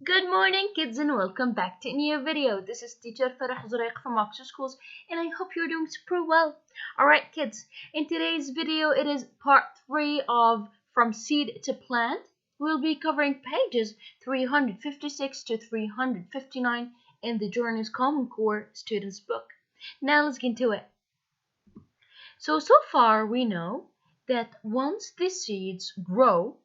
Good morning, kids, and welcome back to a new video. This is teacher Farah Zuraiq from Oxford Schools, and I hope you're doing super well. Alright, kids, in today's video, it is part 3 of From Seed to Plant. We'll be covering pages 356 to 359 in the Journey's Common Core Students book. Now let's get into it. So far we know that once the seeds grow,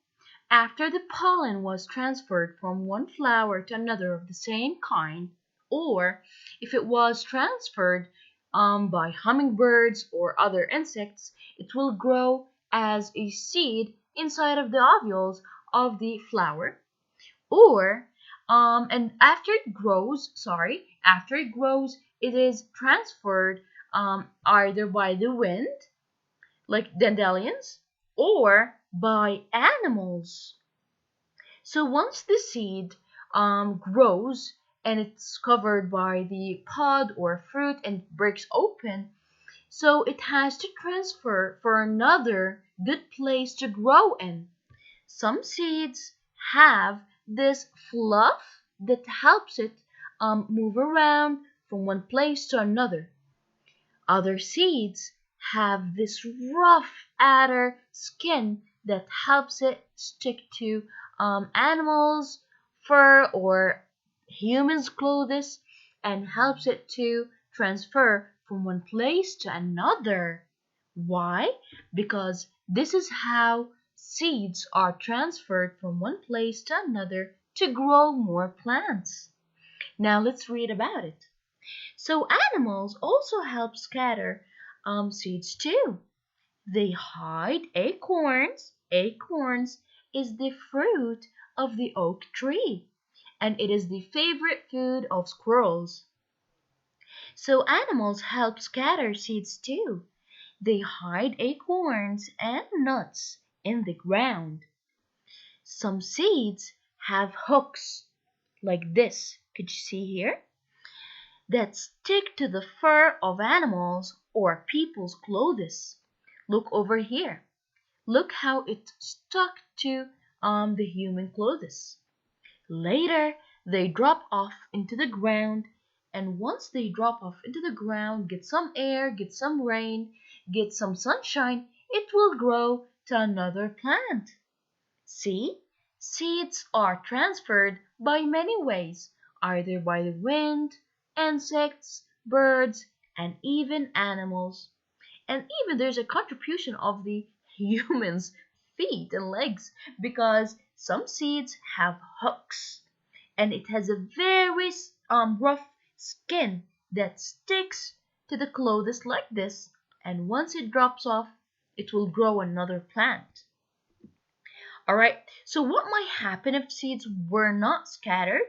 after the pollen was transferred from one flower to another of the same kind, or if it was transferred by hummingbirds or other insects, it will grow as a seed inside of the ovules of the flower. Or and after it grows, it is transferred either by the wind, like dandelions, or by animals. So once the seed grows and it's covered by the pod or fruit and breaks open, so it has to transfer for another good place to grow in. Some seeds have this fluff that helps it move around from one place to another. Other seeds have this rough outer skin that helps it stick to animals' fur or humans' clothes and helps it to transfer from one place to another. Why? Because this is how seeds are transferred from one place to another to grow more plants. Now let's read about it. So animals also help scatter seeds too. They hide acorns. Acorns is the fruit of the oak tree, and it is the favorite food of squirrels. So animals help scatter seeds too. They hide acorns and nuts in the ground. Some seeds have hooks like this. Could you see here? That stick to the fur of animals or people's clothes. Look over here. Look how it stuck to the human clothes. Later, they drop off into the ground, and once they drop off into the ground, get some air, get some rain, get some sunshine, it will grow to another plant. See? Seeds are transferred by many ways, either by the wind, insects, birds, and even animals. And even there's a contribution of the humans' feet and legs because some seeds have hooks and it has a very rough skin that sticks to the clothes like this, and once it drops off, it will grow another plant. Alright, so what might happen if seeds were not scattered?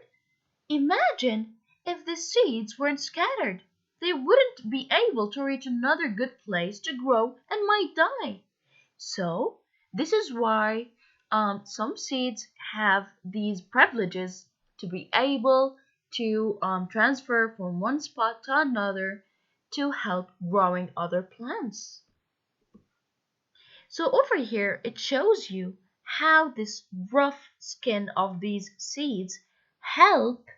Imagine if the seeds weren't scattered. They wouldn't be able to reach another good place to grow and might die. So, this is why some seeds have these privileges to be able to transfer from one spot to another to help growing other plants. So over here, it shows you how this rough skin of these seeds help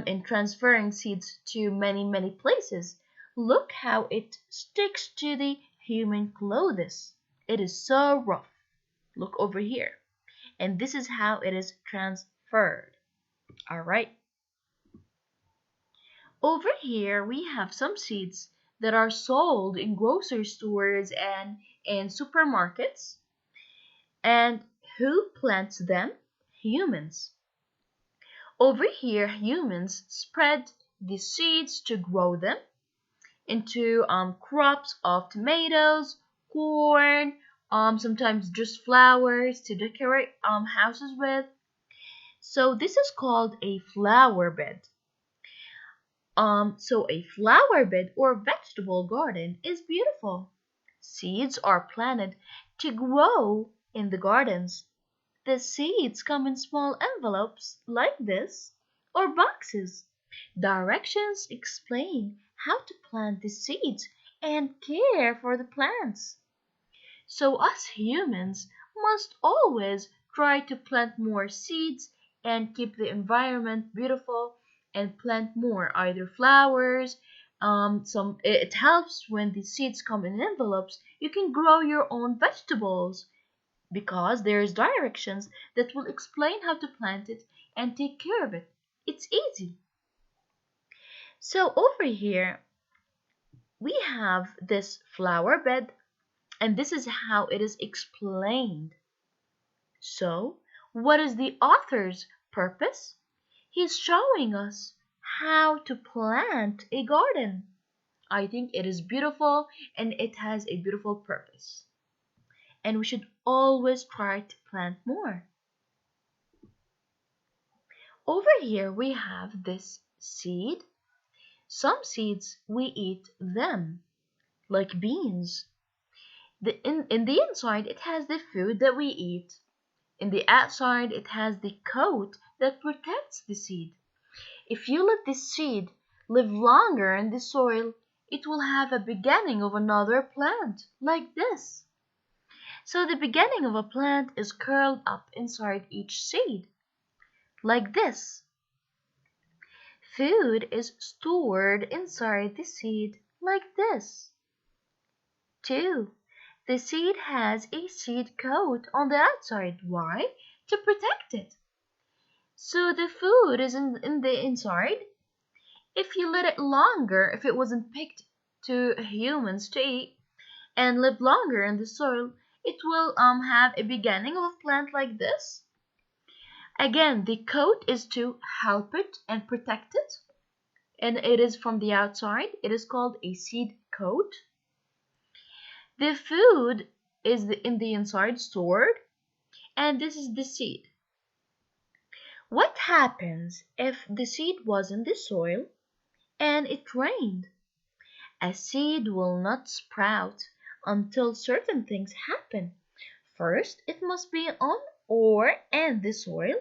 in transferring seeds to many places. Look how it sticks to the human clothes. It is so rough. Look over here. And this is how it is transferred. Alright. Over here we have some seeds that are sold in grocery stores and in supermarkets. And who plants them? Humans. Over here, humans spread the seeds to grow them into crops of tomatoes, corn, sometimes just flowers to decorate houses with. So this is called a flower bed. So a flower bed or vegetable garden is beautiful. Seeds are planted to grow in the gardens. The seeds come in small envelopes like this or boxes. Directions explain how to plant the seeds and care for the plants. So us humans must always try to plant more seeds and keep the environment beautiful and plant more, either flowers. It helps when the seeds come in envelopes. You can grow your own vegetables because there's directions that will explain how to plant it and take care of it. It's easy. So over here we have this flower bed, and this is how it is explained. So, what is the author's purpose? He's showing us how to plant a garden. I think it is beautiful and it has a beautiful purpose. And we should always try to plant more. Over here we have this seed. Some seeds we eat them, like beans. In the inside it has the food that we eat. In the outside it has the coat that protects the seed. If you let the seed live longer in the soil, it will have a beginning of another plant, like this. So the beginning of a plant is curled up inside each seed, like this. Food is stored inside the seed, like this. 2. The seed has a seed coat on the outside. Why? To protect it. So the food is in the inside. If you let it longer, if it wasn't picked to humans to eat and live longer in the soil, it will have a beginning of a plant like this. Again, the coat is to help it and protect it, and it is from the outside. It is called a seed coat. The food is in the inside stored, and this is the seed. What happens if the seed was in the soil and it rained? A seed will not sprout until certain things happen. First, it must be on or in the soil.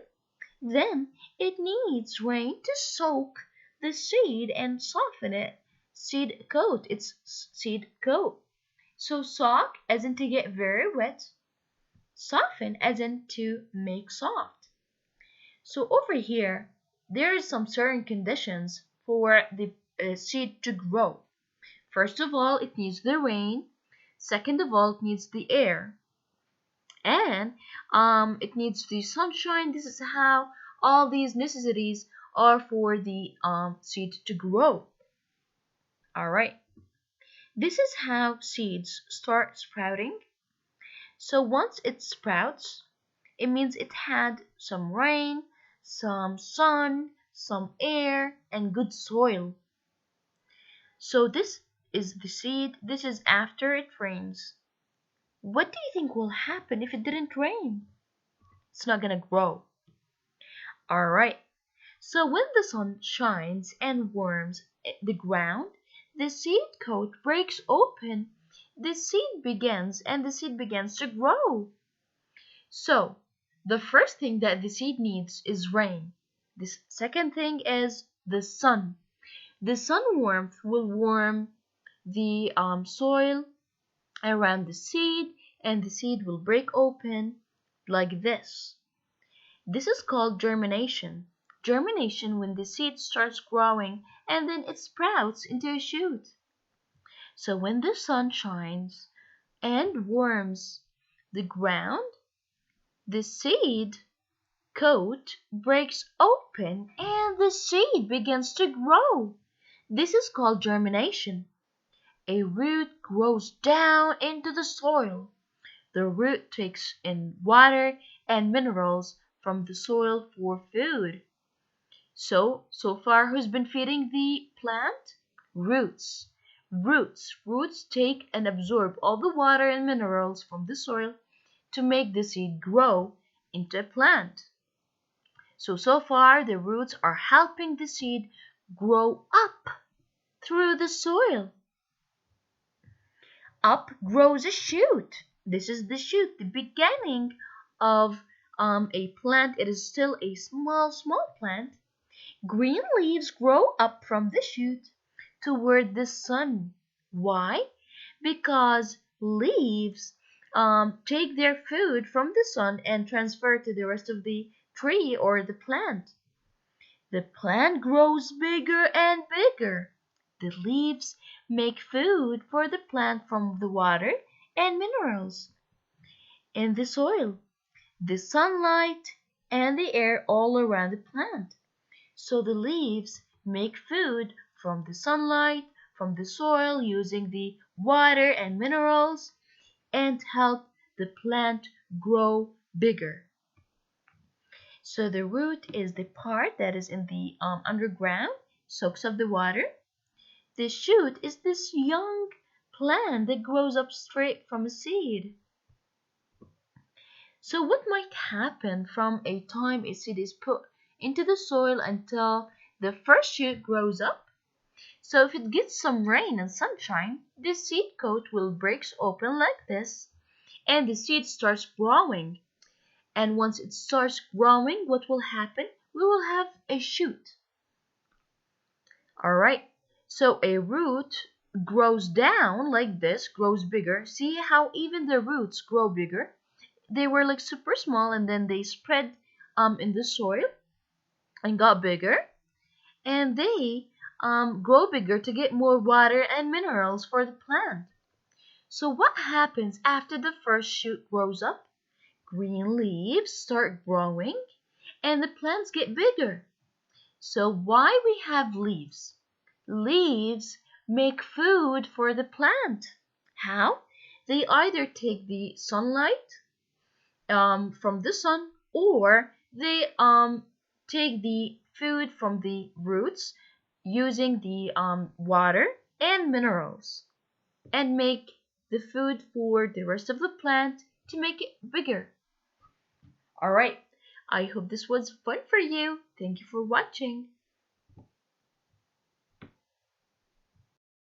Then, it needs rain to soak the seed and soften it. Seed coat, it's seed coat. So soak as in to get very wet. Soften as in to make soft. So over here, there is some certain conditions for the seed to grow. First of all, it needs the rain. Second of all, it needs the air. And it needs the sunshine. This is how all these necessities are for the seed to grow. Alright. This is how seeds start sprouting. So once it sprouts, it means it had some rain, some sun, some air, and good soil. So this is the seed. This is after it rains. What do you think will happen if it didn't rain? It's not gonna grow. Alright. So when the sun shines and warms the ground, the seed coat breaks open. The seed begins to grow. So the first thing that the seed needs is rain. The second thing is the sun. The sun warmth will warm the soil around the seed, and the seed will break open like this. This is called germination. Germination when the seed starts growing and then it sprouts into a shoot. So when the sun shines and warms the ground, the seed coat breaks open and the seed begins to grow. This is called germination. A root grows down into the soil. The root takes in water and minerals from the soil for food. So far, who's been feeding the plant? Roots. Roots take and absorb all the water and minerals from the soil to make the seed grow into a plant. So far, the roots are helping the seed grow up through the soil. Up grows a shoot. This is the shoot, the beginning of a plant. It is still a small plant. Green leaves grow up from the shoot toward the sun. Why? Because leaves take their food from the sun and transfer to the rest of the tree or the plant. The plant grows bigger and bigger. The leaves make food for the plant from the water and minerals in the soil, the sunlight, and the air all around the plant. So the leaves make food from the sunlight, from the soil using the water and minerals, and help the plant grow bigger. So the root is the part that is in the underground, soaks up the water. The shoot is this young plant that grows up straight from a seed. So what might happen from a time a seed is put into the soil until the first shoot grows up? So if it gets some rain and sunshine, the seed coat will break open like this, and the seed starts growing. And once it starts growing, what will happen? We will have a shoot. Alright, so a root grows down like this, grows bigger. See how even the roots grow bigger? They were like super small and then they spread in the soil and got bigger. And they grow bigger to get more water and minerals for the plant. So what happens after the first shoot grows up? Green leaves start growing and the plants get bigger. So why we have leaves? Leaves make food for the plant. How? They either take the sunlight from the sun, or they take the food from the roots using the water and minerals and make the food for the rest of the plant to make it bigger. Alright, I hope this was fun for you. Thank you for watching.